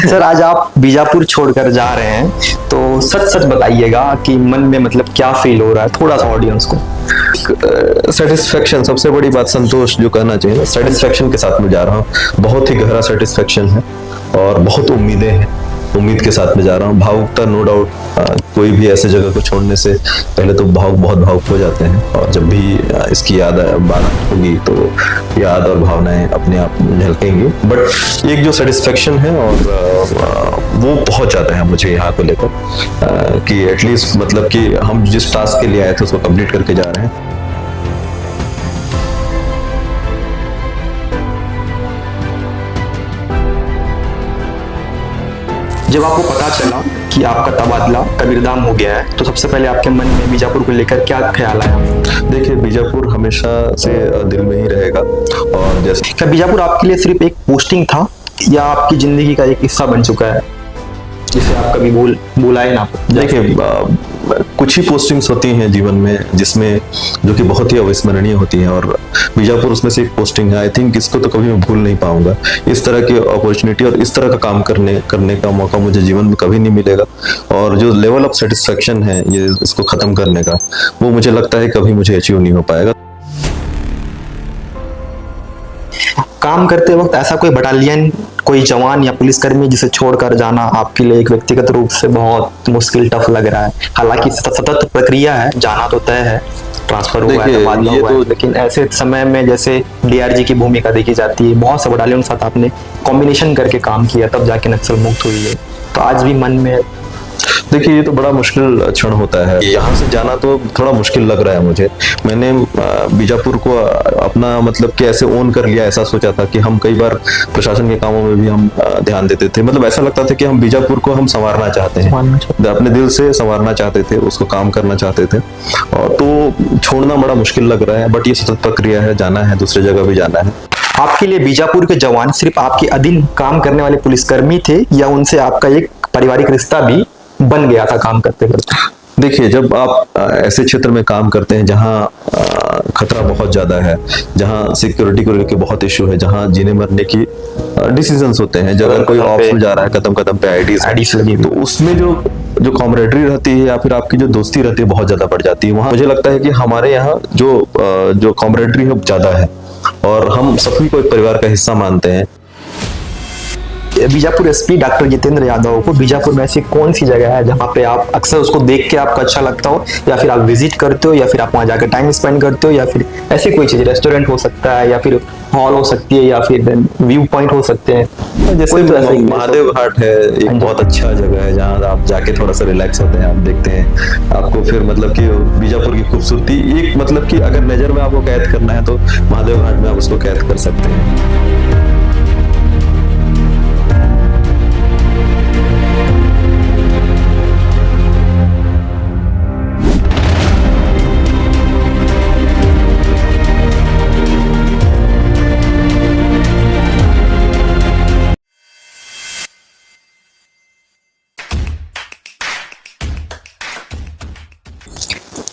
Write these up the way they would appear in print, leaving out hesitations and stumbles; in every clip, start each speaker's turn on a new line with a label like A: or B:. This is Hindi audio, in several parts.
A: सर आज आप बीजापुर छोड़कर जा रहे हैं, तो सच सच बताइएगा कि मन में मतलब क्या फील हो रहा है, थोड़ा सा ऑडियंस को।
B: सेटिस्फेक्शन, सबसे बड़ी बात संतोष जो कहना चाहिए ना, सेटिस्फेक्शन के साथ में जा रहा हूँ। बहुत ही गहरा सेटिस्फेक्शन है और बहुत उम्मीदें हैं, उम्मीद के साथ में जा रहा हूँ। भावुकता नो डाउट, कोई भी ऐसे जगह को छोड़ने से पहले तो बहुत भावुक हो जाते हैं, और जब भी इसकी याद बात होगी तो याद और भावनाएं अपने आप झलकेंगी। बट एक जो सेटिस्फेक्शन है और वो बहुत ज्यादा है मुझे यहाँ को लेकर, कि एटलीस्ट मतलब कि हम जिस टास्क के लिए आए थे उसको कंप्लीट करके जा रहे हैं।
A: जब आपको पता चला कि आपका तबादला कबीरधाम हो गया है, तो सबसे पहले आपके मन में बीजापुर को लेकर क्या ख्याल आया?
B: देखिए, बीजापुर हमेशा से दिल में ही रहेगा। और जैसे
A: क्या बीजापुर आपके लिए सिर्फ एक पोस्टिंग था या आपकी जिंदगी का एक हिस्सा बन चुका है जिसे आप कभी भुलाए ना?
B: देखिए, कुछ ही पोस्टिंग्स होती हैं जीवन में जिसमें जो कि बहुत ही अविस्मरणीय होती हैं, और बीजापुर उसमें से एक पोस्टिंग है। आई थिंक इसको तो कभी मैं भूल नहीं पाऊंगा। इस तरह की अपॉर्चुनिटी और इस तरह का काम करने का मौका मुझे जीवन में कभी नहीं मिलेगा। और जो लेवल ऑफ सेटिस्फेक्शन है ये इसको खत्म करने का, वो मुझे लगता है कभी मुझे अचीव नहीं हो पाएगा।
A: काम करते वक्त ऐसा कोई बटालियन, कोई जवान या पुलिसकर्मी जिसे छोड़कर जाना आपके लिए एक व्यक्तिगत रूप से बहुत मुश्किल, टफ लग रहा है? हालांकि सतत प्रक्रिया है, जाना तो तय है, ट्रांसफर हुआ है, तबादला हुआ है, लेकिन ऐसे समय में जैसे डीआरजी की भूमिका देखी जाती है, बहुत से बटालियन के साथ आपने कॉम्बिनेशन करके काम किया, तब जाके नक्सल मुक्त हुई है, तो आज भी मन में?
B: देखिए, ये तो बड़ा मुश्किल क्षण होता है। यहाँ से जाना तो थोड़ा मुश्किल लग रहा है मुझे। मैंने बीजापुर को अपना मतलब कि ऐसे ओन कर लिया, ऐसा सोचा था कि हम कई बार प्रशासन के कामों में भी हम ध्यान देते थे। मतलब ऐसा लगता था कि हम बीजापुर को हम संवारना चाहते हैं, अपने दिल से संवारना चाहते थे, उसको काम करना चाहते थे। और तो छोड़ना बड़ा मुश्किल लग रहा है, बट ये सतत प्रक्रिया है, जाना है, दूसरी जगह भी जाना है।
A: आपके लिए बीजापुर के जवान सिर्फ आपके अधीन काम करने वाले पुलिसकर्मी थे या उनसे आपका एक पारिवारिक रिश्ता भी बन गया था काम करते करते?
B: देखिए, जब आप ऐसे क्षेत्र में काम करते हैं जहां खतरा बहुत ज्यादा है, जहां सिक्योरिटी को लेकर बहुत इशू है, जहां जीने मरने की डिसीजंस होते हैं, जब अगर कोई ऑप्स में जा रहा है, कदम पे आईडीज लगी, तो उसमें जो कॉमरेडरी रहती है या फिर आपकी जो दोस्ती रहती है बहुत ज्यादा बढ़ जाती है। वहां मुझे लगता है कि हमारे यहाँ जो कॉमरेडरी है ज्यादा है और हम सभी को एक परिवार का हिस्सा मानते हैं।
A: बीजापुर एसपी डॉक्टर जितेंद्र यादव को बीजापुर में ऐसी कौन सी जगह है जहां पे आप अक्सर उसको देख के आपको अच्छा लगता हो, या फिर आप विजिट करते हो, या फिर आप वहां जाकर टाइम स्पेंड करते हो, या फिर ऐसी कोई चीज, रेस्टोरेंट हो सकता है, या फिर हॉल हो सकती है, या फिर व्यू पॉइंट हो सकते हैं?
B: जैसे महादेव घाट है, एक बहुत अच्छा जगह है जहाँ आप जाके थोड़ा सा रिलैक्स होते हैं, आप देखते हैं आपको फिर मतलब कि बीजापुर की खूबसूरती एक मतलब कि अगर नजर में आपको कैद करना है तो महादेव घाट में आप उसको कैद कर सकते हैं।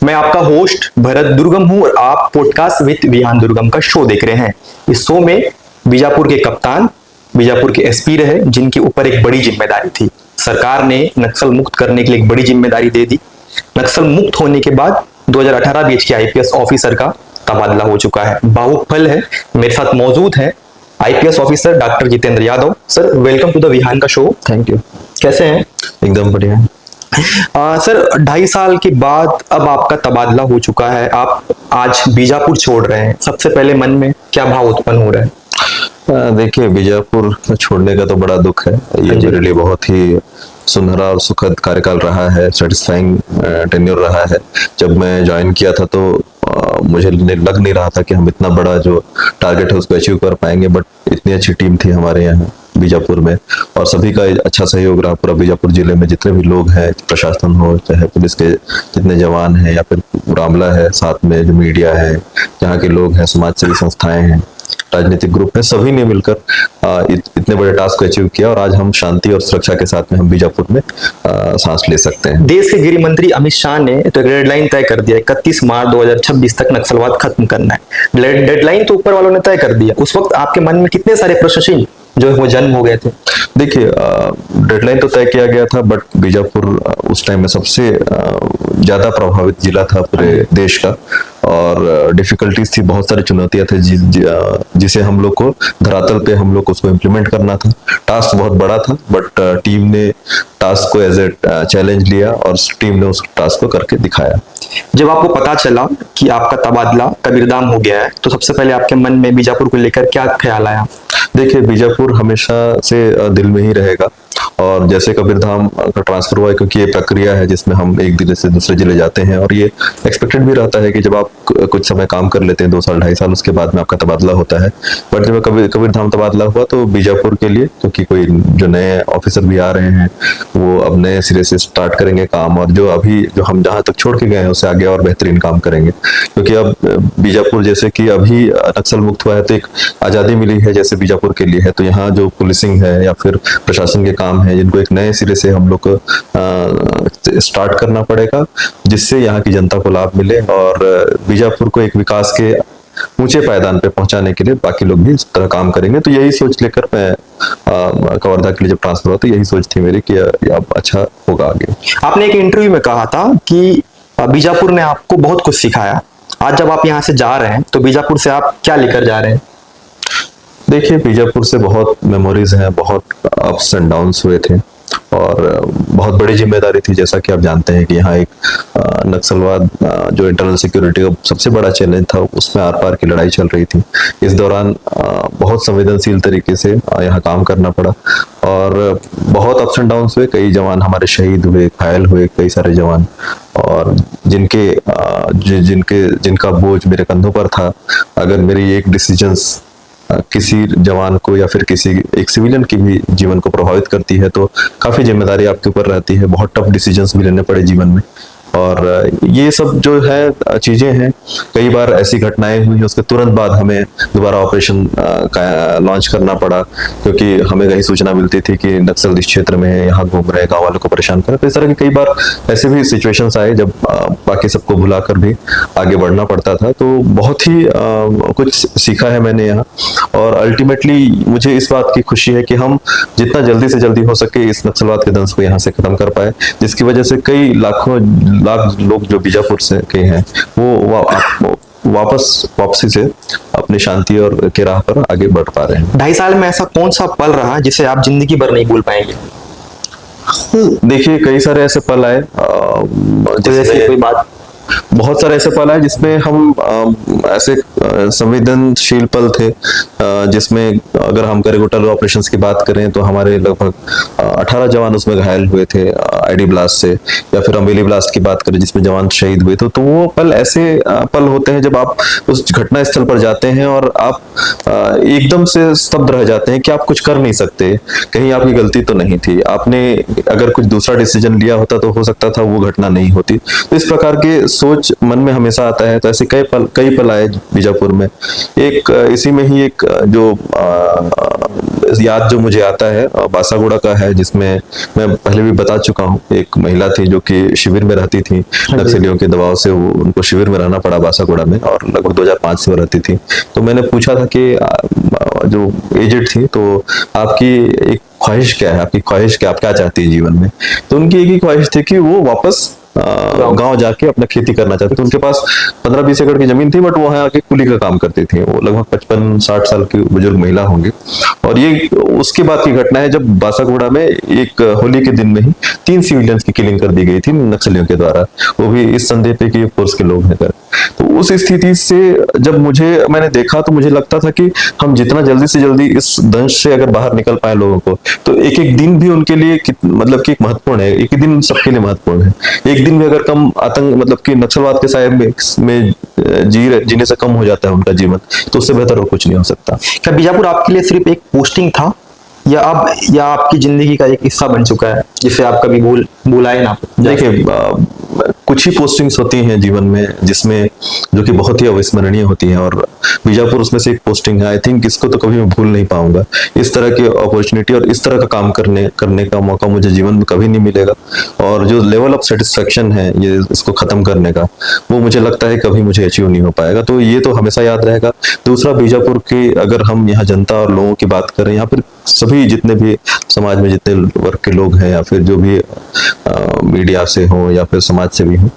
A: मैं आपका होस्ट भरत दुर्गम हूं और आप पॉडकास्ट विद विहान दुर्गम का शो देख रहे हैं। इस शो में बीजापुर के कप्तान, बीजापुर के एसपी रहे, जिनके ऊपर एक बड़ी जिम्मेदारी थी। सरकार ने नक्सल मुक्त करने के लिए एक बड़ी जिम्मेदारी दे दी। नक्सल मुक्त होने के बाद 2018 बैच के आईपीएस ऑफिसर का तबादला हो चुका है। भावुक पल है। मेरे साथ मौजूद है IPS officer doctor Jitendra Yadav. Sir, welcome to the Vihan का शो।
B: Thank you.
A: कैसे हैं?
B: एकदम बढ़िया।
A: सर, 2.5 साल के बाद अब आपका तबादला हो चुका है, आप आज बीजापुर छोड़ रहे हैं, सबसे पहले मन में क्या भाव उत्पन्न हो रहा है?
B: देखिए, बीजापुर छोड़ने का तो बड़ा दुख है। ये मेरे लिए बहुत ही सुनहरा और सुखद कार्यकाल रहा है, सेटिस्फाइंग टेन्योर रहा है। जब मैं ज्वाइन किया था तो मुझे लग नहीं रहा था कि हम इतना बड़ा जो टारगेट है उसको अचीव कर पाएंगे, बट इतनी अच्छी टीम थी हमारे यहाँ बीजापुर में और सभी का अच्छा सहयोग रहा। पूरा बीजापुर जिले में जितने भी लोग हैं, प्रशासन हो चाहे पुलिस के जितने जवान हैं या फिर पूरा अमला है, साथ में जो मीडिया है, यहाँ के लोग हैं, समाज सेवी संस्थाएं हैं, राजनीतिक ग्रुप है, सभी ने मिलकर इतने बड़े टास्क को अचीव किया और आज हम शांति और सुरक्षा के साथ में हम बीजापुर में सांस ले सकते हैं।
A: देश के गृह मंत्री अमित शाह ने तो डेडलाइन तय कर दिया, 31 मार्च 2026 तक नक्सलवाद खत्म करना है। डेडलाइन तो ऊपर वालों ने तय कर दिया। उस वक्त आपके मन में कितने सारे प्रश्न जो वो जन्म हो गए थे?
B: देखिए, डेडलाइन तो तय किया गया था, बट बीजापुर उस टाइम में सबसे ज्यादा प्रभावित जिला था पूरे देश का, और डिफिकल्टीज थी, बहुत सारी चुनौतियां थी जिसे हम लोग को धरातल पे हम लोग को उसको इम्प्लीमेंट करना था। टास्क बहुत बड़ा था, बट टीम ने टास्क को एज ए चैलेंज लिया और टीम ने उस टास्क को करके दिखाया।
A: जब आपको पता चला कि आपका तबादला कबीरधाम हो गया है, तो सबसे पहले आपके मन में बीजापुर को लेकर क्या ख्याल आया?
B: देखिए, बीजापुर हमेशा से दिल में ही रहेगा, और जैसे कबीरधाम का ट्रांसफर हुआ है, क्योंकि ये प्रक्रिया है जिसमें हम एक जिले से दूसरे जिले जाते हैं, और ये एक्सपेक्टेड भी रहता है कि जब आप कुछ समय काम कर लेते हैं, 2 साल 2.5 साल, उसके बाद में आपका तबादला होता है। बट जब कबीरधाम तबादला हुआ तो बीजापुर के लिए, क्योंकि कोई जो नए ऑफिसर भी आ रहे हैं, वो अब नए सिरे से स्टार्ट करेंगे काम, और जो हम जहाँ तक छोड़ के गए हैं उससे आगे और बेहतरीन काम करेंगे। क्योंकि अब बीजापुर जैसे कि अभी नक्सल मुक्त हुआ है, तो एक आज़ादी मिली है जैसे बीजापुर के लिए है, तो यहाँ जो पुलिसिंग है या फिर प्रशासन के काम है, जिनको एक नए सिरे से हम लोग को स्टार्ट करना पड़ेगा, जिससे यहाँ की जनता को लाभ मिले, और बीजापुर को एक विकास के ऊंचे पायदान पे पहुंचाने के लिए बाकी लोग भी इस तरह काम करेंगे। तो यही सोच लेकर मैं कवर्धा के लिए जब ट्रांसफर हुआ, तो यही सोच थी मेरी कि अब अच्छा होगा आगे।
A: आपने एक इंटरव्यू में कहा था कि बीजापुर ने आपको बहुत कुछ सिखाया। आज जब आप यहाँ से जा रहे हैं, तो बीजापुर से आप क्या लेकर जा रहे हैं?
B: देखिए, बीजापुर से बहुत मेमोरीज हैं, बहुत अप्स एंड डाउन्स हुए थे, और बहुत बड़ी जिम्मेदारी थी। जैसा कि आप जानते हैं कि यहाँ एक नक्सलवाद, जो इंटरनल सिक्योरिटी का सबसे बड़ा चैलेंज था, उसमें आर पार की लड़ाई चल रही थी। इस दौरान बहुत संवेदनशील तरीके से यहाँ काम करना पड़ा, और बहुत अप्स एंड डाउन्स हुए। कई जवान हमारे शहीद हुए, घायल हुए कई सारे जवान, और जिनका बोझ मेरे कंधों पर था। अगर मेरी एक डिसीजंस किसी जवान को या फिर किसी एक सिविलियन की भी जीवन को प्रभावित करती है, तो काफी जिम्मेदारी आपके ऊपर रहती है। बहुत टफ डिसीजंस भी लेने पड़े जीवन में, और ये सब जो है चीजें हैं। कई बार ऐसी घटनाएं हुई, उसके तुरंत बाद हमें दोबारा ऑपरेशन लॉन्च करना पड़ा, क्योंकि हमें कहीं सूचना मिलती थी कि नक्सल इस क्षेत्र में है, यहाँ घूम रहे, गांव वालों को परेशान कर रहे। तो इस तरह के कई बार ऐसे भी सिचुएशंस आए जब बाकी सबको भुलाकर भी आगे बढ़ना पड़ता था। तो बहुत ही कुछ सीखा है मैंने यहाँ, और अल्टीमेटली मुझे इस बात की खुशी है कि हम जितना जल्दी से जल्दी हो सके इस नक्सलवाद के दंश को यहाँ से खत्म कर पाए, जिसकी वजह से कई लाख लोग जो बीजापुर से के हैं, वो वापसी से अपनी शांति और के राह पर आगे बढ़ पा रहे हैं।
A: 2.5 साल में ऐसा कौन सा पल रहा जिसे आप जिंदगी भर नहीं भूल पाएंगे?
B: देखिए, कई सारे ऐसे पल आए,
A: जैसे कोई बात?
B: बहुत सारे ऐसे पल आए जिसमें हम ऐसे संवेदनशील पल थे, जिसमें अगर हम करेगोटल ऑपरेशंस की बात करें तो हमारे लगभग 18 जवान उसमें घायल हुए थे आईडी ब्लास्ट से, या फिर अमेली ब्लास्ट की बात करें जिसमें जवान शहीद हुए। तो वो पल ऐसे पल होते हैं जब आप उस घटना स्थल पर जाते हैं और आप एकदम से स्तब्ध रह जाते हैं कि आप कुछ कर नहीं सकते, कहीं आपकी गलती तो नहीं थी, आपने अगर कुछ दूसरा डिसीजन लिया होता तो हो सकता था वो घटना नहीं होती। तो इस प्रकार के सोच मन में हमेशा आता है। तो ऐसे कई पल आए बीजापुर में। एक इसी में ही एक जो याद जो मुझे आता है बासागुड़ा का है, जिसमें मैं पहले भी बता चुका हूँ। एक महिला थी जो कि शिविर में रहती थी, नक्सलियों के दबाव से उनको शिविर में रहना पड़ा बासागुड़ा में, और लगभग 2005 से वो रहती थी। तो मैंने पूछा था कि जो एजेड थी, तो आपकी एक ख्वाहिश क्या है, आपकी ख्वाहिश क्या, आप क्या चाहती है जीवन में? तो उनकी एक ही ख्वाहिश थी कि वो वापस गांव जाके अपना खेती करना चाहते थे। उनके पास 15-20 एकड़ की जमीन थी, बट वो वहां आके कुली का काम करती थी। वो लगभग 55-60 साल की बुजुर्ग महिला होंगी। और ये उसके बाद की घटना है जब बासागुड़ा में एक होली के दिन में ही 3 सिविलियंस की किलिंग कर दी गई थी नक्सलियों के द्वारा, वो भी इस संदेह पे कि फोर्स के लोग हैं। तो उस स्थिति से जब मैंने देखा तो मुझे लगता था कि हम जितना जल्दी से जल्दी इस दंश से अगर बाहर निकल पाए लोगों को, तो एक एक दिन भी उनके लिए मतलब कि महत्वपूर्ण है। एक ही दिन सबके लिए महत्वपूर्ण है। एक दिन भी अगर कम आतंक मतलब कि नक्सलवाद के साए में जीने से कम हो जाता है उनका जीवन, तो उससे बेहतर और कुछ नहीं हो सकता।
A: क्या बीजापुर आपके लिए सिर्फ एक पोस्टिंग था, या आपकी जिंदगी का एक हिस्सा बन चुका है जिसे आप कभी भुलाए ना?
B: देखिए, कुछ ही पोस्टिंग्स होती हैं जीवन में जिसमें जो कि बहुत ही अविस्मरणीय होती हैं, और बीजापुर उसमें से एक पोस्टिंग है। आई थिंक इसको तो कभी मैं भूल नहीं पाऊंगा। इस तरह की अपॉर्चुनिटी और इस तरह का काम करने का मौका मुझे जीवन में कभी नहीं मिलेगा, और जो लेवल ऑफ सेटिस्फेक्शन है ये इसको खत्म करने का, वो मुझे लगता है कभी मुझे अचीव नहीं हो पाएगा। तो ये तो हमेशा याद रहेगा। दूसरा, बीजापुर की अगर हम यहाँ जनता और लोगों की बात करें, यहाँ पर सभी जितने भी समाज में जितने वर्ग के लोग हैं या फिर जो भी मीडिया से हो या फिर समाज से भी हो,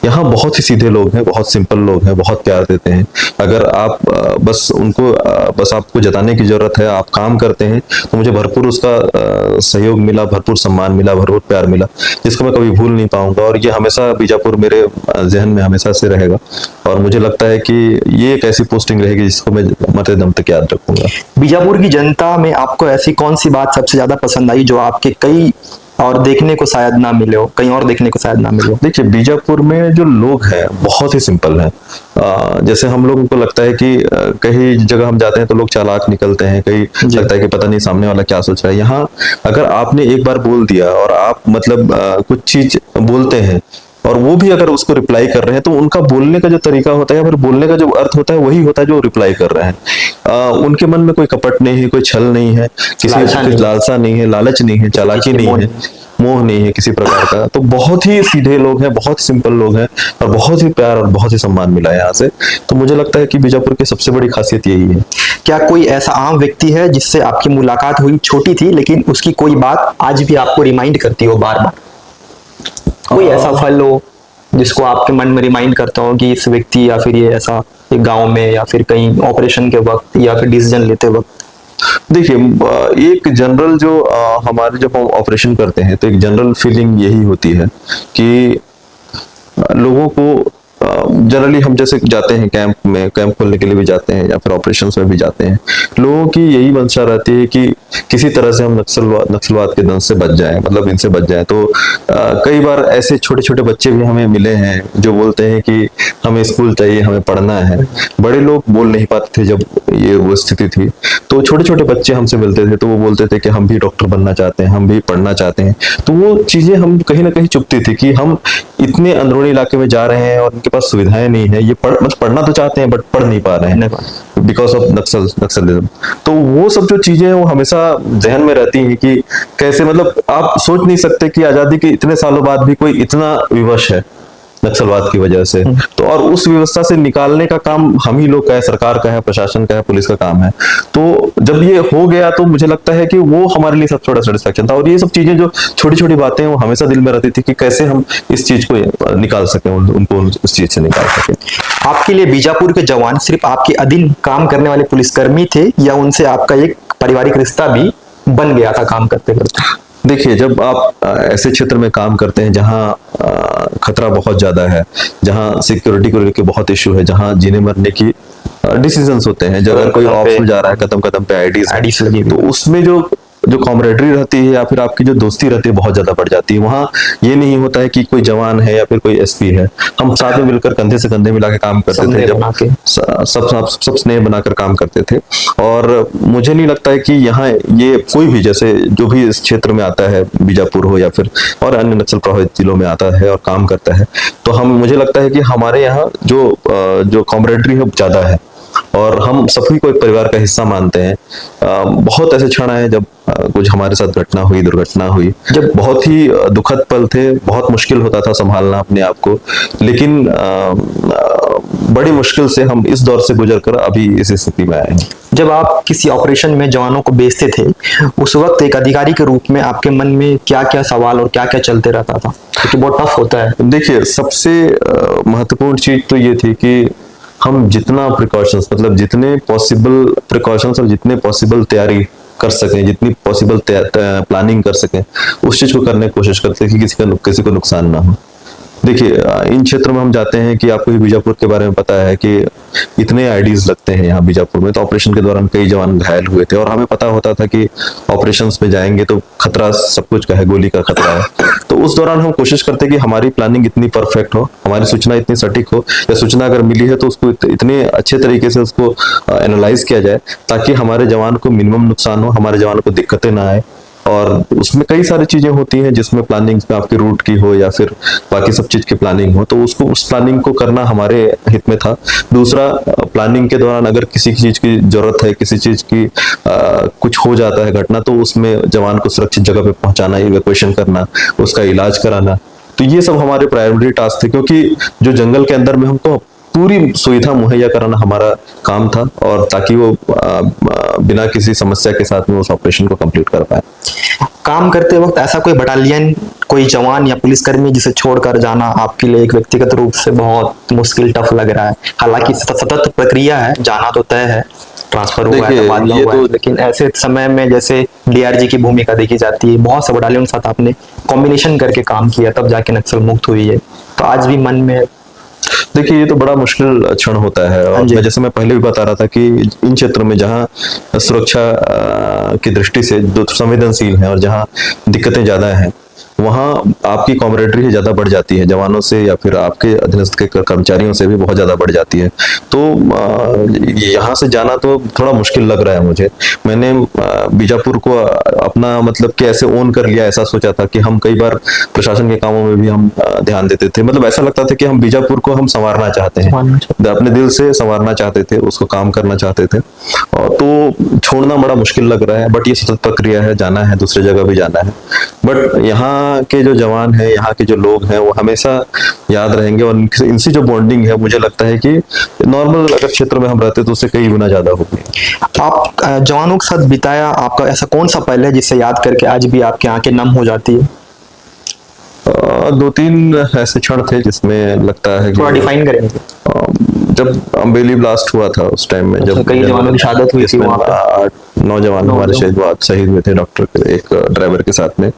B: यहाँ बहुत ही सीधे लोग हैं, बहुत सिंपल लोग हैं, बहुत प्यार देते हैं। अगर आप बस उनको बस आपको जताने की जरूरत है, आप काम करते हैं, तो मुझे भरपूर उसका सहयोग मिला, भरपूर सम्मान मिला, भरपूर प्यार मिला, जिसको मैं कभी भूल नहीं पाऊंगा। और ये हमेशा बीजापुर मेरे जहन में हमेशा से रहेगा। और मुझे लगता है कि ये एक ऐसी पोस्टिंग रहेगी जिसको मैं मरते दम तक याद रखूंगा।
A: बीजापुर की जनता में आपको ऐसी कौन सी बात सबसे ज्यादा पसंद आई जो आपके कई और देखने को शायद ना मिले हो, कहीं और देखने को शायद ना मिले हो?
B: देखिए, बीजापुर में जो लोग हैं बहुत ही सिंपल हैं। जैसे हम लोगों को लगता है कि कहीं जगह हम जाते हैं तो लोग चालाक निकलते हैं, कहीं लगता है कि पता नहीं सामने वाला क्या सोच रहा है। यहाँ अगर आपने एक बार बोल दिया और आप मतलब कुछ चीज बोलते हैं और वो भी अगर उसको रिप्लाई कर रहे हैं, तो उनका बोलने का जो तरीका होता है या फिर बोलने का जो अर्थ होता है वही होता है जो रिप्लाई कर रहे हैं। उनके मन में कोई कपट नहीं है, कोई छल नहीं है, किसी लालसा नहीं है, लालच नहीं है, चालाकी नहीं है, मोह नहीं है किसी प्रकार का। तो बहुत ही सीधे लोग हैं, बहुत सिंपल लोग हैं और बहुत ही प्यार और बहुत ही सम्मान मिला है यहाँ से। तो मुझे लगता है कि बीजापुर की सबसे बड़ी खासियत यही है।
A: क्या कोई ऐसा आम व्यक्ति है जिससे आपकी मुलाकात हुई, छोटी थी लेकिन उसकी कोई बात आज भी आपको रिमाइंड करती हो बार बार? कोई ऐसा फल हो जिसको आपके मन में रिमाइंड करता हो कि इस व्यक्ति, या फिर ये ऐसा एक गांव में या फिर कहीं ऑपरेशन के वक्त या फिर डिसीजन लेते वक्त?
B: देखिए, एक जनरल जो हमारे जब हम ऑपरेशन करते हैं तो एक जनरल फीलिंग यही होती है कि लोगों को जनरली हम जैसे जाते हैं कैंप में, कैंप खोलने के लिए भी जाते हैं या फिर ऑपरेशंस में भी जाते हैं, लोगों की यही मंशा रहती है कि किसी तरह से हम नक्सलवाद के दंश से बच जाएं, मतलब इनसे बच जाएं। तो कई बार ऐसे छोटे छोटे बच्चे भी हमें मिले हैं जो बोलते हैं कि हमें स्कूल चाहिए, हमें पढ़ना है। बड़े लोग बोल नहीं पाते थे जब ये वो स्थिति थी, तो छोटे छोटे बच्चे हमसे मिलते थे तो वो बोलते थे कि हम भी डॉक्टर बनना चाहते हैं, हम भी पढ़ना चाहते हैं। तो वो चीजें हम कहीं ना कहीं चुभती थी कि हम इतने अंदरूनी इलाके में जा रहे हैं और उनके पास सुविधाएं नहीं है, ये मतलब पढ़ना तो चाहते हैं बट पढ़ नहीं पा रहे हैं बिकॉज ऑफ नक्सलिज्म। तो वो सब जो चीजें हैं वो हमेशा जहन में रहती हैं कि कैसे, मतलब आप सोच नहीं सकते कि आजादी के इतने सालों बाद भी कोई इतना विवश है नक्सलवाद की वजह से। तो और उस व्यवस्था से निकालने का काम हम ही लोग का है, सरकार का है, प्रशासन का है, पुलिस का काम है। तो जब ये हो गया तो मुझे लगता है कि वो हमारे लिए सबसे बड़ा सेटिस्फेक्शन था। और ये सब चीजें जो छोटी छोटी बातें वो हमेशा दिल में रहती थी कि कैसे हम इस चीज को निकाल सकें, उनको उस चीज से निकाल सकें।
A: आपके लिए बीजापुर के जवान सिर्फ आपके अधीन काम करने वाले पुलिसकर्मी थे या उनसे आपका एक पारिवारिक रिश्ता भी बन गया था काम करते करते?
B: देखिए, जब आप ऐसे क्षेत्र में काम करते हैं जहां खतरा बहुत ज्यादा है, जहां सिक्योरिटी को लेकर बहुत इश्यू है, जहां जीने मरने की डिसीजंस होते हैं, जब अगर कोई ऑफिस जा रहा है कदम कदम पे आईडीज लगी, तो उसमें जो कॉमरेडरी रहती है या फिर आपकी जो दोस्ती रहती है बहुत ज्यादा बढ़ जाती है। वहाँ ये नहीं होता है कि कोई जवान है या फिर कोई एसपी है, हम साथ में मिलकर कंधे से कंधे मिला के काम करते थे, जब सब स्नेह बनाकर काम करते थे। और मुझे नहीं लगता है कि यहाँ ये कोई भी, जैसे जो भी इस क्षेत्र में आता है, बीजापुर हो या फिर और अन्य नक्सल प्रभावित जिलों में आता है और काम करता है, तो मुझे लगता है कि हमारे यहाँ जो कॉमरेडरी है ज्यादा है और हम सभी को एक परिवार का हिस्सा मानते हैं। बहुत ऐसे क्षण आए जब कुछ हमारे साथ दुर्घटना हुई, जब बहुत ही दुखद पल थे, बहुत मुश्किल होता था संभालना अपने आप को, लेकिन बड़ी मुश्किल से हम इस दौर से गुजरकर अभी इस स्थिति में आए हैं।
A: जब आप किसी ऑपरेशन में जवानों को भेजते थे, उस वक्त एक अधिकारी के रूप में आपके मन में क्या क्या सवाल और क्या क्या चलते रहता था, क्योंकि बहुत टफ होता है?
B: देखिए, सबसे महत्वपूर्ण चीज तो ये थी कि हम जितना प्रिकॉशंस, मतलब जितने पॉसिबल प्रिकॉशंस और जितने पॉसिबल तैयारी कर सकें, जितनी पॉसिबल प्लानिंग कर सकें, उस चीज को करने की कोशिश करते हैं कि किसी को नुकसान ना हो। देखिए, इन क्षेत्रों में हम जाते हैं कि आपको बीजापुर के बारे में पता है कि इतने आईडीज लगते हैं यहाँ बीजापुर में। तो ऑपरेशन के दौरान कई जवान घायल हुए थे और हमें पता होता था कि ऑपरेशंस में जाएंगे तो खतरा सब कुछ का है, गोली का खतरा है। तो उस दौरान हम कोशिश करते हैं कि हमारी प्लानिंग इतनी परफेक्ट हो, हमारी सूचना इतनी सटीक हो, या सूचना अगर मिली है तो उसको इतने अच्छे तरीके से उसको एनालाइज किया जाए ताकि हमारे जवान को मिनिमम नुकसान हो, हमारे जवान को दिक्कतें ना आए। और उसमें कई सारी चीजें होती हैं जिसमें प्लानिंग में आपकी रूट की हो या फिर बाकी सब चीज की प्लानिंग हो, तो उसको उस प्लानिंग को करना हमारे हित में था। दूसरा, प्लानिंग के दौरान अगर किसी चीज की जरूरत है, किसी चीज की कुछ हो जाता है घटना, तो उसमें जवान को सुरक्षित जगह पे पहुंचाना, इवैक्यूएशन करना, उसका इलाज कराना, तो ये सब हमारे प्रायोरिटी टास्क थे। क्योंकि जो जंगल के अंदर में हम तो पूरी सुविधा मुहैया कराना हमारा काम था, और ताकि वो बिना किसी समस्या के साथ में उस ऑपरेशन को कंप्लीट कर पाए।
A: काम करते वक्त ऐसा कोई बटालियन, कोई जवान या पुलिसकर्मी जिसे छोड़कर जाना आपके लिए एक व्यक्तिगत रूप से बहुत मुश्किल, टफ लग रहा है? हालांकि सतत प्रक्रिया है, जाना तो तय है, ट्रांसफर हुआ है, तबादला हुआ है, लेकिन ऐसे समय में जैसे डीआरजी की भूमिका देखी जाती है, बहुत से बटालियन के साथ आपने कॉम्बिनेशन करके काम किया, तब जाके नक्सल मुक्त हुई है, तो आज भी मन में?
B: देखिए, ये तो बड़ा मुश्किल क्षण होता है, और मैं जैसे मैं पहले भी बता रहा था कि इन क्षेत्रों में जहाँ सुरक्षा की दृष्टि से जो संवेदनशील है और जहाँ दिक्कतें ज्यादा हैं, वहाँ आपकी कॉमरेडरी ज्यादा बढ़ जाती है, जवानों से या फिर आपके अधीनस्थ के कर्मचारियों से भी बहुत ज्यादा बढ़ जाती है। तो यहाँ से जाना तो थोड़ा मुश्किल लग रहा है मुझे। मैंने बीजापुर को अपना मतलब कि ऐसे ओन कर लिया, ऐसा सोचा था कि हम कई बार प्रशासन के कामों में भी हम ध्यान देते थे, मतलब ऐसा लगता था कि हम बीजापुर को हम संवारना चाहते हैं, अपने दिल से संवारना चाहते थे, उसको काम करना चाहते थे, और तो छोड़ना बड़ा मुश्किल लग रहा है। बट ये सतत प्रक्रिया है, जाना है, दूसरी जगह भी जाना है। बट यहाँ के जो जवान हैं, यहाँ के जो लोग हैं, वो हमेशा याद रहेंगे, और इनसे जो बॉन्डिंग है, मुझे लगता है कि नॉर्मल अगर क्षेत्र में हम रहते तो उससे कई गुना ज्यादा होगी।
A: आप जवानों के साथ बिताया आपका ऐसा कौन सा पल है जिससे याद करके आज भी आपकी आंखें नम हो जाती है?
B: 2-3 ऐसे क्षण थे जिसमें लगता है
A: थोड़ा डिफाइन करेंगे।
B: जब अम्बेली ब्लास्ट हुआ था उस टाइम में, जब
A: कई जवानों की शहादत हुई थी,
B: 8-9 जवान हमारे शहीद हुए थे, डॉक्टर एक ड्राइवर के साथ में।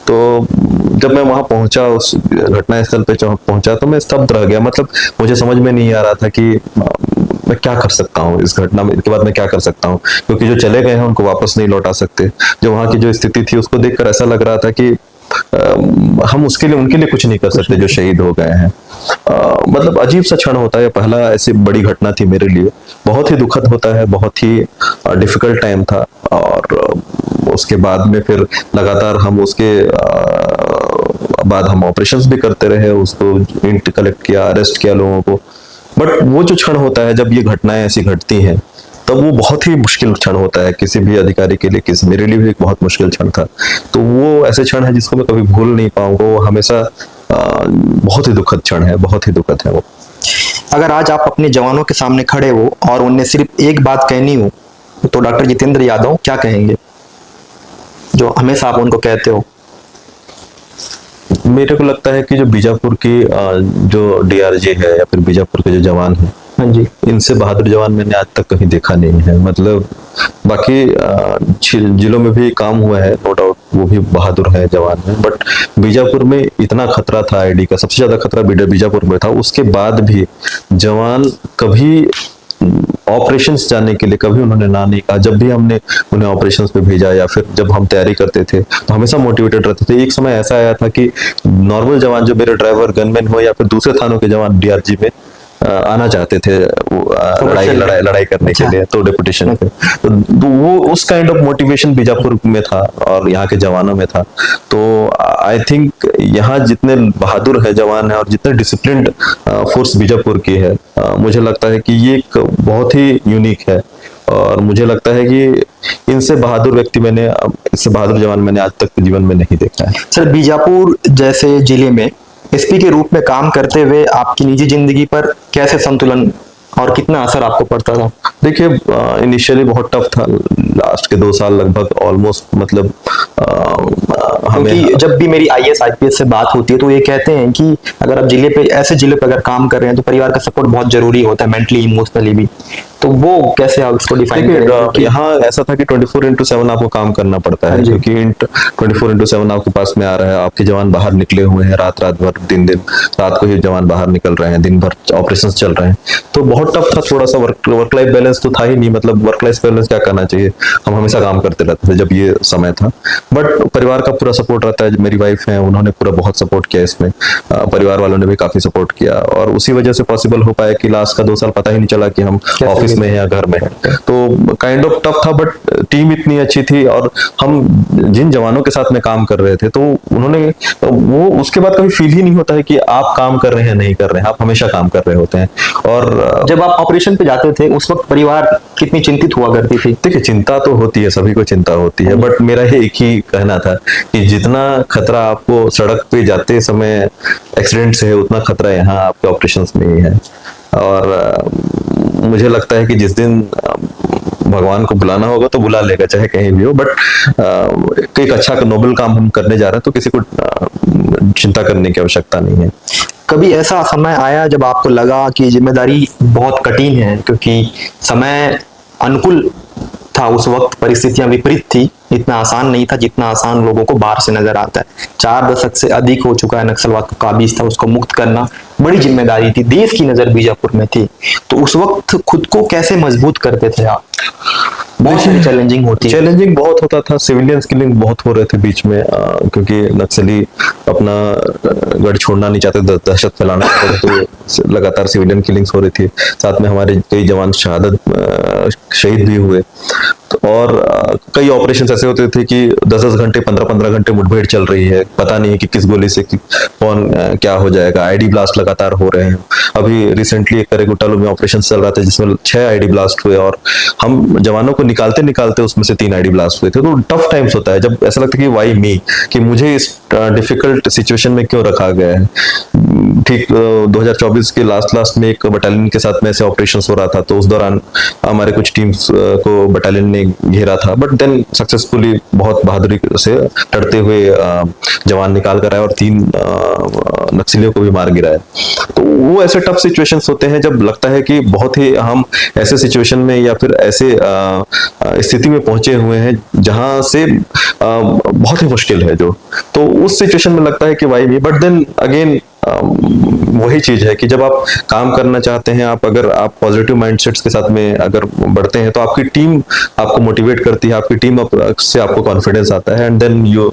B: तो जब मैं वहां पहुंचा, उस घटना स्थल पे पहुंचा, तो मैं स्तब्ध रह गया। मतलब मुझे समझ में नहीं आ रहा था कि मैं क्या कर सकता हूँ इस घटना में, इसके बाद मैं क्या कर सकता हूँ, क्योंकि जो चले गए हैं उनको वापस नहीं लौटा सकते। जो वहां की जो स्थिति थी उसको देखकर ऐसा लग रहा था कि हम उसके लिए उनके लिए कुछ नहीं कर सकते जो शहीद हो गए हैं। मतलब अजीब सा क्षण होता है, पहला ऐसी बड़ी घटना थी मेरे लिए, बहुत ही दुखद होता है, बहुत ही डिफिकल्ट टाइम था। और उसके बाद में फिर लगातार हम उसके बाद हम ऑपरेशंस भी करते रहे, उसको इंट कलेक्ट किया, अरेस्ट किया लोगों को। बट वो जो क्षण होता है जब ये घटनाएं ऐसी घटती हैं, तब वो बहुत ही मुश्किल क्षण होता है किसी भी अधिकारी के लिए, किसी मेरे लिए भी एक बहुत मुश्किल क्षण था। तो वो ऐसे क्षण है जिसको मैं कभी भूल नहीं पाऊंगा, वो हमेशा बहुत ही दुखद क्षण है, बहुत ही दुखद है वो।
A: अगर आज आप अपने जवानों के सामने खड़े हो और उन्हें सिर्फ एक बात कहनी हो, तो डॉक्टर जितेंद्र यादव क्या कहेंगे जो हमेशा आप उनको कहते हो?
B: मेरे को लगता है कि जो बीजापुर की जो डीआरजी है या फिर बीजापुर के जो जवान हैं,
A: हाँ जी,
B: इनसे बहादुर जवान मैंने आज तक कहीं देखा नहीं है। मतलब बाकी जिलों में भी काम हुआ है, नो डाउट, वो भी बहादुर है, जवान है, बट बीजापुर में इतना खतरा था, आईडी का सबसे ज्यादा खतरा बीजापुर में था। उसके बाद भी जवान कभी ऑपरेशंस जाने के लिए कभी उन्होंने ना नहीं कहा। जब भी हमने उन्हें ऑपरेशंस पे भेजा या फिर जब हम तैयारी करते थे तो हमेशा मोटिवेटेड रहते थे। एक समय ऐसा आया था कि नॉर्मल जवान जो मेरे ड्राइवर, गनमैन हो या फिर दूसरे थानों के जवान डीआरजी में आना चाहते थे लड़ाई करने के लिए, तो डेपुटेशन पे, तो वो उस काइंड ऑफ मोटिवेशन बीजापुर में था और यहाँ के जवानों में था। तो आई थिंक यहाँ जितने बहादुर है जवान है और जितने डिसिप्लिन्ड फोर्स बीजापुर की है, मुझे लगता है कि ये एक बहुत ही यूनिक है। और मुझे लगता है कि इनसे बहादुर व्यक्ति मैंने, इससे बहादुर जवान मैंने आज तक जीवन में नहीं देखा है।
A: सर, बीजापुर जैसे जिले में एसपी के रूप में काम करते हुए आपकी निजी जिंदगी पर कैसे संतुलन और कितना असर आपको पड़ता था?
B: देखिए, इनिशियली बहुत टफ था, लास्ट के 2 साल लगभग ऑलमोस्ट, मतलब
A: क्योंकि जब भी मेरी आईएएस आईपीएस से बात होती है तो ये कहते हैं कि अगर आप जिले पे, ऐसे जिले पे अगर काम कर रहे हैं तो परिवार का सपोर्ट बहुत जरूरी होता है, मेंटली इमोशनली भी। तो वो कैसे आप इसको डिफाइन करेंगे?
B: यहाँ ऐसा था कि 24/7 आपको काम करना पड़ता है, क्योंकि 24/7 आपके पास में आ रहा है, आपके जवान बाहर निकले हुए हैं, रात भर, दिन रात को ही जवान बाहर निकल रहे हैं, दिन भर ऑपरेशंस चल रहे हैं। तो बहुत टफ था, थोड़ा सा वर्क लाइफ बैलेंस तो था ही नहीं। मतलब वर्क लाइफ बैलेंस क्या करना चाहिए, हम हमेशा काम करते रहते थे जब ये समय था। बट परिवार का पूरा सपोर्ट रहता है, मेरी वाइफ है, उन्होंने पूरा बहुत सपोर्ट किया इसमें, परिवार वालों ने भी काफी सपोर्ट किया, और उसी वजह से पॉसिबल हो पाया कि लास्ट का 2 साल पता ही नहीं चला कि हम ऑफिस में है या घर में है। तो काइंड ऑफ टफ था, बट टीम इतनी अच्छी थी, और हम जिन जवानों के साथ में काम कर रहे थे तो उन्होंने, वो उसके बाद कभी फील ही नहीं होता है कि आप काम कर रहे हैं नहीं कर रहे हैं, आप हमेशा काम कर रहे होते हैं। और
A: जब आप ऑपरेशन पे जाते थे उस वक्त परिवार कितनी चिंतित हुआ करती थी?
B: देखिए, चिंता तो होती है, सभी को चिंता होती है, बट मेरा एक ही कहना था कि जितना खतरा आपको सड़क पे जाते समय एक्सीडेंट से है, उतना खतरा यहाँ आपके ऑपरेशंस में ही है। और मुझे लगता है कि जिस दिन भगवान को बुलाना होगा तो बुला लेगा, चाहे कहीं भी हो। बट एक अच्छा नोबल काम हम करने जा रहे हैं तो किसी को चिंता करने की आवश्यकता नहीं है।
A: कभी ऐसा समय आया जब आपको लगा कि जिम्मेदारी बहुत कठिन है, क्योंकि समय अनुकूल था उस वक्त, परिस्थितियां विपरीत थी, इतना आसान नहीं था जितना आसान लोगों को बाहर से नजर आता है। 4 दशक से अधिक हो चुका है नक्सलवाद का काबिज था, उसको मुक्त करना बड़ी जिम्मेदारी थी, देश की नजर बीजापुर में थी। तो उस वक्त खुद को कैसे मजबूत करते थे आप? बहुत चैलेंजिंग होती है।
B: चैलेंजिंग बहुत होता था, सिविलियंस किलिंग बहुत हो रहे थे बीच में, क्योंकि नक्सली अपना गढ़ छोड़ना नहीं चाहते, दहशत फैलाना चाहते थे, तो लगातार सिविलियन किलिंग्स हो रही थी। साथ में हमारे कई जवान शहीद भी हुए। और कई ऑपरेशन ऐसे होते थे कि 10-10 घंटे 15-15 घंटे मुठभेड़ चल रही है, पता नहीं है कि किस गोली से कौन क्या हो जाएगा। आईडी ब्लास्ट लगातार हो रहे हैं। अभी रिसेंटली एक करेकुटालू में ऑपरेशन चल रहा था जिसमें 6 आईडी ब्लास्ट हुए, और हम जवानों को निकालते निकालते उसमें से 3 आईडी ब्लास्ट हुए थे। तो टफ टाइम्स होता है जब ऐसा लगता है कि वाई मी, कि मुझे इस डिफिकल्ट सिचुएशन में क्यों रखा गया है। ठीक 2024 के लास्ट में एक बटालियन के साथ में ऐसे ऑपरेशन हो रहा था, तो उस दौरान हमारे कुछ टीम्स को बटालियन ने घेरा था, बट देन सक्सेसफुली बहुत बहादुरी से लड़ते हुए जवान निकाल कर आए और 3 नक्सलियों को भी मार गिराया। तो वो ऐसे टफ सिचुएशंस होते हैं जब लगता है कि बहुत ही हम ऐसे सिचुएशन में या फिर ऐसे स्थिति में पहुंचे हुए हैं जहां से बहुत ही मुश्किल है जो, तो उस सिचुएशन में लगता है कि why me. But then again वही चीज है कि जब आप काम करना चाहते हैं, अगर आप पॉजिटिव माइंडसेट्स के साथ में अगर बढ़ते हैं तो आपकी टीम आपको मोटिवेट करती है, आपकी टीम से आपको कॉन्फिडेंस आता है, एंड देन यू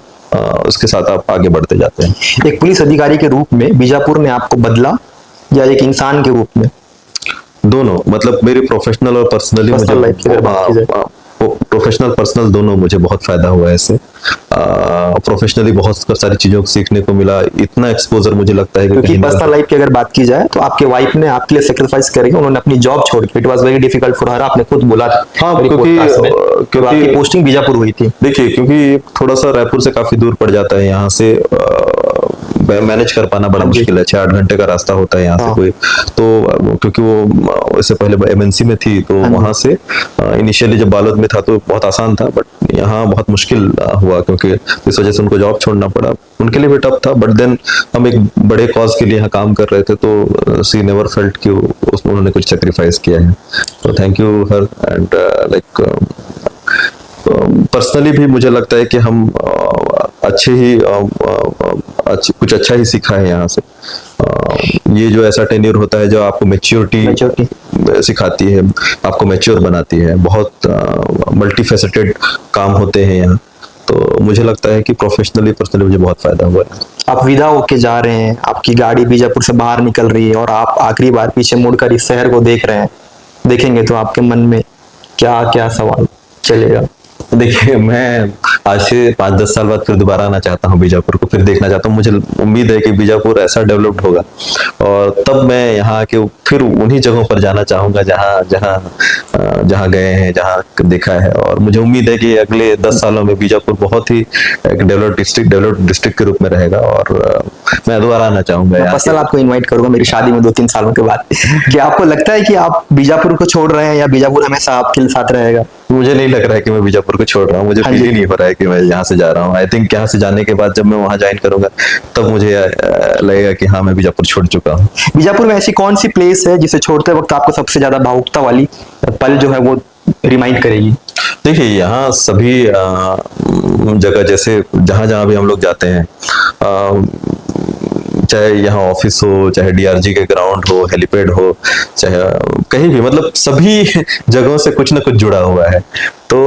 B: उसके साथ आप आगे बढ़ते जाते हैं।
A: एक पुलिस अधिकारी के रूप में बीजापुर ने आपको बदला या एक इंसान के रूप में?
B: दोनों, मतलब मेरी प्रोफेशनल और पर्सनली मुझे प्रोफेशनल पर्सनल दोनों मुझे बहुत फायदा हुआ है इससे। प्रोफेशनली बहुत सारी चीजों को सीखने को मिला, इतना एक्सपोजर मुझे लगता है कि
A: क्योंकि पर्सनल लाइफ की अगर बात की जाए तो आपके वाइफ ने आपके लिए सेक्रीफाइस करी, उन्होंने अपनी जॉब छोड़ के, it was very difficult for her, आपने खुद बोला था।
B: हाँ, क्योंकि
A: आपकी पोस्टिंग बीजापुर हुई थी।
B: देखिए, क्योंकि थोड़ा सा रायपुर से काफी दूर पड़ जाता है, यहाँ से मैनेज कर पाना बड़ा मुश्किल है। 6-8 घंटे का रास्ता होता है यहाँ से कोई, तो क्योंकि वो इससे पहले एमएनसी में थी, तो वहां से इनिशियली जब बालोद में था तो बहुत आसान था, बट यहाँ बहुत मुश्किल हुआ, क्योंकि इस वजह से उनको जॉब छोड़ना पड़ा। उनके लिए भी टफ था, बट देन हम एक बड़े कॉज के लिए यहाँ काम कर रहे थे, तो सी नेवर फेल्ट कि उन्होंने कुछ सेक्रीफाइस किया है। तो thank you her, and like personally भी मुझे लगता है कि हम अच्छे ही कुछ अच्छा ही सीखा है यहाँ से। ये जो ऐसा टेन्योर होता है जो आपको मैच्योरिटी सिखाती है, आपको मैच्योर बनाती है। बहुत मल्टीफेसेटेड काम होते हैं यहाँ, तो मुझे लगता है कि प्रोफेशनली पर्सनली मुझे बहुत फायदा हुआ है।
A: आप विदा होके जा रहे हैं, आपकी गाड़ी बीजापुर से बाहर निकल रही है और आप आखिरी बार पीछे मुड़कर इस शहर को देख रहे हैं, देखेंगे तो आपके मन में क्या क्या सवाल चलेगा?
B: देखिए, मैं आज से 5-10 साल बाद फिर दोबारा आना चाहता हूँ बीजापुर को, फिर देखना चाहता हूँ। मुझे उम्मीद है कि बीजापुर ऐसा डेवलप्ड होगा, और तब मैं यहाँ आके फिर उन्हीं जगहों पर जाना चाहूंगा जहाँ गए हैं, जहाँ देखा है। और मुझे उम्मीद है कि अगले 10 सालों में बीजापुर बहुत ही एक डेवलप्ड डिस्ट्रिक्ट के रूप में रहेगा, और मैं दोबारा आना चाहूंगा।
A: पर्सनल आपको इन्वाइट करूंगा मेरी शादी में 2-3 सालों के बाद। क्या आपको लगता है कि आप बीजापुर को छोड़ रहे हैं या बीजापुर हमेशा आपके साथ रहेगा?
B: मुझे नहीं लग रहा है कि मैं बीजापुर को छोड़ रहा हूँ, मुझे फील ही नहीं हो रहा है कि मैं यहाँ से जा रहा हूँ। आई थिंक यहाँ से जाने के बाद जब मैं वहाँ ज्वाइन करूंगा तब मुझे लगेगा कि हाँ, मैं बीजापुर छोड़ चुका हूँ।
A: बीजापुर में ऐसी कौन सी प्लेस है जिसे छोड़ते वक्त आपको सबसे ज्यादा भावुकता वाली पल जो है वो रिमाइंड करेगी?
B: देखिए, यहाँ सभी जगह, जैसे जहाँ जहाँ भी हम लोग जाते हैं, चाहे यहाँ ऑफिस हो, चाहे डीआरजी के ग्राउंड हो, हेलीपैड हो, चाहे कहीं भी, मतलब सभी जगहों से कुछ ना कुछ जुड़ा हुआ है। तो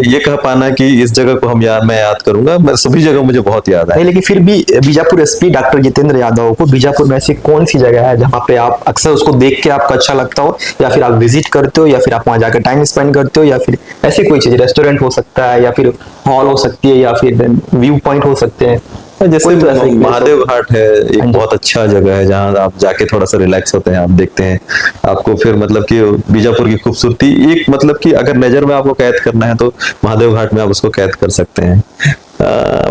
B: ये कह पाना कि इस जगह को मैं याद करूंगा, मैं सभी जगह मुझे बहुत याद है।
A: लेकिन फिर भी बीजापुर एसपी डॉक्टर जितेंद्र यादव को बीजापुर में ऐसी कौन सी जगह है जहाँ पे आप अक्सर उसको देख के आपको अच्छा लगता हो, या फिर आप विजिट करते हो, या फिर आप वहां जाकर टाइम स्पेंड करते हो, या फिर ऐसी कोई चीज, रेस्टोरेंट हो सकता है, या फिर हॉल हो सकती है, या फिर व्यू पॉइंट हो सकते हैं?
B: जैसे महादेव घाट है, एक बहुत अच्छा जगह है जहाँ आप जाके थोड़ा सा रिलैक्स होते हैं, आप देखते हैं, आपको फिर मतलब कि बीजापुर की खूबसूरती, एक मतलब कि अगर नजर में आपको कैद करना है तो महादेव घाट में आप उसको कैद कर सकते हैं।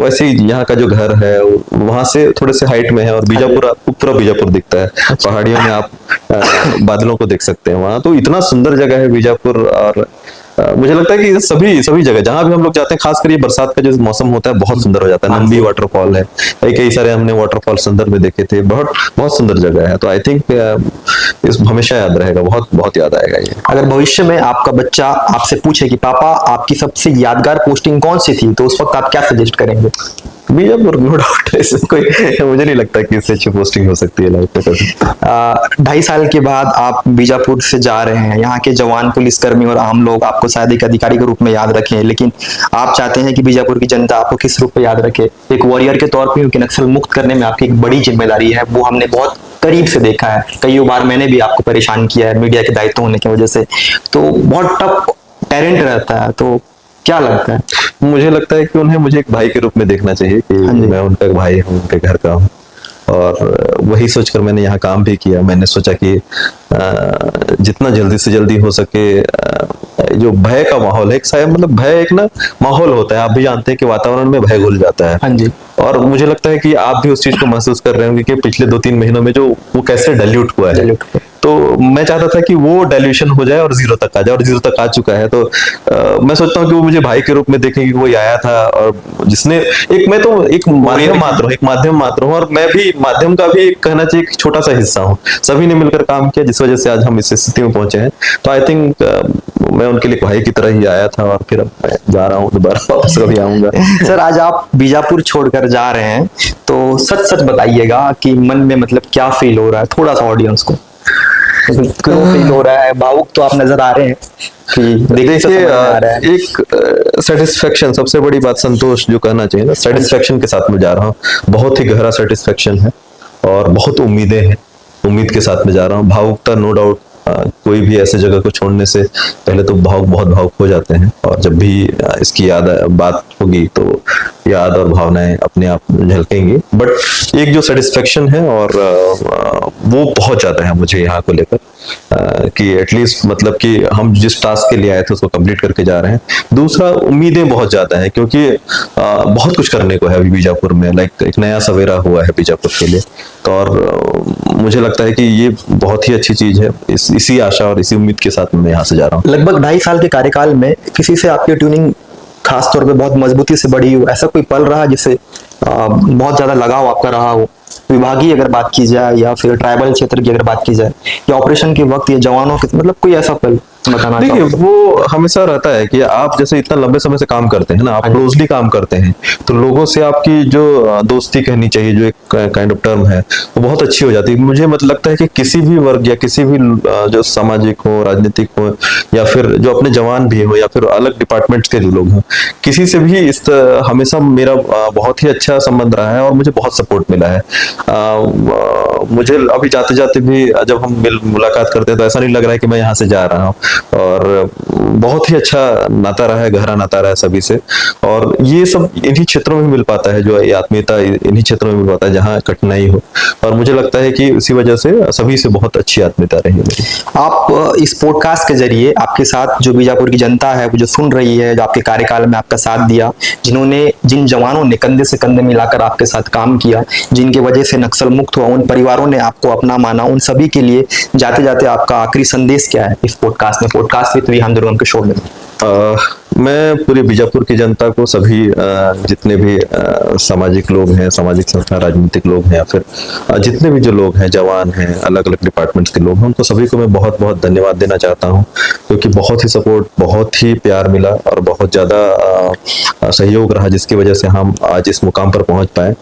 B: वैसे ही यहाँ का जो घर है वहां से थोड़े से हाइट में है, और बीजापुर आपको पूरा बीजापुर दिखता है। पहाड़ियों में आप बादलों को देख सकते हैं वहाँ। तो इतना सुंदर जगह है बीजापुर। और मुझे लगता है कि सभी जगह जहां भी हम लोग जाते हैं, खासकर ये बरसात का जो मौसम होता है बहुत सुंदर हो जाता है। नंदी वाटरफॉल है, कई सारे हमने वाटरफॉल सुंदर में देखे थे। बहुत बहुत सुंदर जगह है। तो आई थिंक इस हमेशा याद रहेगा, बहुत बहुत याद आएगा ये।
A: अगर भविष्य में आपका बच्चा आपसे पूछे कि पापा आपकी सबसे यादगार पोस्टिंग कौन सी थी, तो उस वक्त आप क्या सजेस्ट करेंगे?
B: Bijapur, no doubt. इसमें कोई मुझे नहीं लगता कि इससे अच्छी पोस्टिंग हो सकती है लाइफ में।
A: 2.5 साल के बाद आप बीजापुर से जा रहे हैं। यहाँ के जवान, पुलिसकर्मी और आम लोग आपको शायद एक अधिकारी के रूप में याद रखें, लेकिन आप चाहते हैं कि बीजापुर की जनता आपको किस रूप में याद रखे? एक वॉरियर के तौर पर, क्योंकि नक्सल मुक्त करने में आपकी एक बड़ी जिम्मेदारी है, वो हमने बहुत करीब से देखा है। कई बार मैंने भी आपको परेशान किया है मीडिया के दायित्व होने की वजह से। तो बहुत टफ टेरेंट रहता है, तो क्या लगता है?
B: मुझे लगता है कि उन्हें मुझे एक भाई के रूप में देखना चाहिए कि मैं उनका भाई हूँ, उनके घर का हूँ। और वही सोचकर मैंने यहाँ काम भी किया। मैंने सोचा कि जितना जल्दी से जल्दी हो सके, जो भय का माहौल है, शायद मतलब भय एक ना माहौल होता है, आप भी जानते हैं कि वातावरण में भय घुल जाता है।
A: हाँ जी।
B: और मुझे लगता है कि आप भी उस चीज को महसूस कर रहे होंगे कि पिछले 2-3 महीनों में जो वो कैसे डाइल्यूट हुआ है। तो मैं चाहता था कि वो डाइल्यूशन हो जाए और जीरो तक आ जाए, और जीरो तक आ चुका है। तो मैं सोचता हूँ कि वो मुझे भाई के रूप में देखें कि कोई आया था और जिसने मैं तो एक माध्यम मात्र हूँ, और मैं भी माध्यम का भी कहना चाहिए एक छोटा सा हिस्सा हूँ। सभी ने मिलकर काम किया, जिस वजह से आज हम इस स्थिति में पहुंचे हैं। तो आई थिंक मैं उनके लिए भाई की तरह ही आया था, और फिर अब मैं जा रहा हूँ, दोबारा वापस कभी आऊंगा।
A: सर, आज आप बीजापुर छोड़कर जा रहे हैं, तो सच सच बताइएगा कि मन में मतलब क्या फील हो रहा है, थोड़ा सा ऑडियंस को क्यों फील हो रहा है? भावुक तो आप नजर आ रहे हैं कि
B: देखिए, एक सेटिस्फेक्शन, सबसे बड़ी बात संतोष जो कहना चाहिए ना, सेटिस्फेक्शन के साथ में जा रहा हूँ। बहुत ही गहरा सेटिस्फेक्शन है और बहुत उम्मीदें हैं, उम्मीद के साथ में जा रहा हूँ। भावुकता नो डाउट, कोई भी ऐसे जगह को छोड़ने से पहले तो बहुत भावुक हो जाते हैं, और जब भी इसकी बात होगी तो याद और भावनाएं अपने आप झलकेंगी। बट एक जो सेटिस्फेक्शन है, और वो बहुत ज्यादा है मुझे यहाँ को लेकर, कि एटलीस्ट मतलब कि हम जिस टास्क के लिए आए थे उसको कंप्लीट करके जा रहे हैं। दूसरा, उम्मीदें बहुत ज्यादा है, क्योंकि बहुत कुछ करने को है अभी बीजापुर में। लाइक एक नया सवेरा हुआ है बीजापुर के लिए। तो और मुझे लगता है कि ये बहुत ही अच्छी चीज है। इसी आशा और इसी उम्मीद के साथ मैं यहाँ से जा रहा हूँ।
A: लगभग 2.5 साल के कार्यकाल में किसी से आपकी ट्यूनिंग खास तौर पे बहुत मजबूती से बढ़ी हो, ऐसा कोई पल रहा जिससे बहुत ज्यादा लगाव आपका रहा हो? विभागीय अगर बात की जाए, या फिर ट्राइबल क्षेत्र की अगर बात की जाए, या ऑपरेशन के वक्त, या जवानों के, मतलब कोई ऐसा पल बताना?
B: देखिए, वो हमेशा रहता है कि आप जैसे इतना लंबे समय से काम करते हैं ना, आप क्लोजली काम करते हैं, तो लोगों से आपकी जो दोस्ती कहनी चाहिए, जो एक काइंड ऑफ टर्म है, वो बहुत अच्छी हो जाती है। मुझे मतलब लगता है कि किसी भी वर्ग या किसी भी जो सामाजिक हो, राजनीतिक हो, या फिर जो अपने जवान भी हो, या फिर अलग डिपार्टमेंट्स के जो लोग हों, किसी से भी हमेशा मेरा बहुत ही अच्छा संबंध रहा है, और मुझे बहुत सपोर्ट मिला है। मुझे अभी जाते जाते भी जब हम मुलाकात करते हैं तो ऐसा नहीं लग रहा है कि मैं यहाँ से जा रहा हूँ, और बहुत ही अच्छा नाता रहा है, गहरा नाता रहा है सभी से। और ये सब इन्हीं क्षेत्रों में मिल पाता है, जो ये आत्मीयता इन्हीं क्षेत्रों में मिल पाता है जहाँ कठिनाई हो। और मुझे लगता है कि इसी वजह से सभी से बहुत अच्छी आत्मीयता रही मेरी।
A: आप इस पॉडकास्ट के जरिए आपके साथ जो बीजापुर की जनता है, वो जो सुन रही है, जो आपके कार्यकाल में आपका साथ दिया, जिन जवानों ने कंधे से कंधे मिलाकर आपके साथ काम किया, जिनके वजह से नक्सल मुक्त हुआ, उन परिवारों ने आपको अपना माना, उन सभी के लिए जाते जाते आपका आखिरी संदेश क्या है इस पॉडकास्ट में, पॉडकास्ट विद विहान दुर्गम के शो में?
B: मैं पूरे बीजापुर की जनता को, सभी जितने भी सामाजिक लोग हैं, सामाजिक संस्था, राजनीतिक लोग हैं, या फिर जितने भी जो लोग हैं, जवान हैं, अलग अलग डिपार्टमेंट्स के लोग हैं, उनको सभी को मैं बहुत बहुत धन्यवाद देना चाहता हूं, क्योंकि बहुत ही सपोर्ट, बहुत ही प्यार मिला, और बहुत ज्यादा सहयोग रहा, जिसकी वजह से हम आज इस मुकाम पर पहुंच पाए।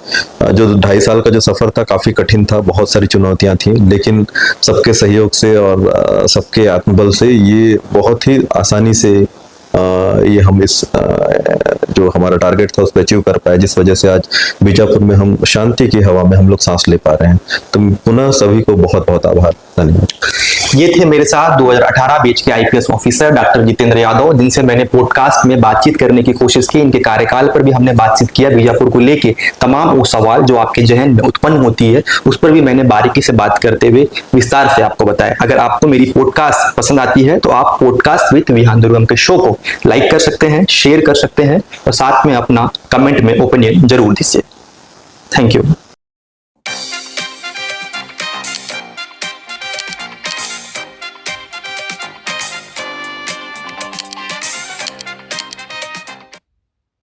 B: जो 2.5 साल का जो सफर था काफी कठिन था, बहुत सारी चुनौतियां थी, लेकिन सबके सहयोग से और सबके आत्मबल से ये बहुत ही आसानी से ये हम इस जो हमारा टारगेट था उसको अचीव कर पाए, जिस वजह से आज बीजापुर में हम शांति की हवा में हम लोग सांस ले पा रहे हैं। तो पुनः सभी को बहुत बहुत आभार, धन्यवाद।
A: ये थे मेरे साथ 2018 बैच के IPS officer doctor Jitendra Yadav, जिनसे मैंने पॉडकास्ट में बातचीत करने की कोशिश की। इनके कार्यकाल पर भी हमने बातचीत किया, बीजापुर को लेके तमाम वो सवाल जो आपके जहन में उत्पन्न होती है उस पर भी मैंने बारीकी से बात करते हुए विस्तार से आपको बताया। अगर आपको मेरी पॉडकास्ट पसंद आती है तो आप पॉडकास्ट विद विहान दुर्गम के शो को लाइक कर सकते हैं, शेयर कर सकते हैं, और साथ में अपना कमेंट में ओपिनियन जरूर दीजिए। Thank you.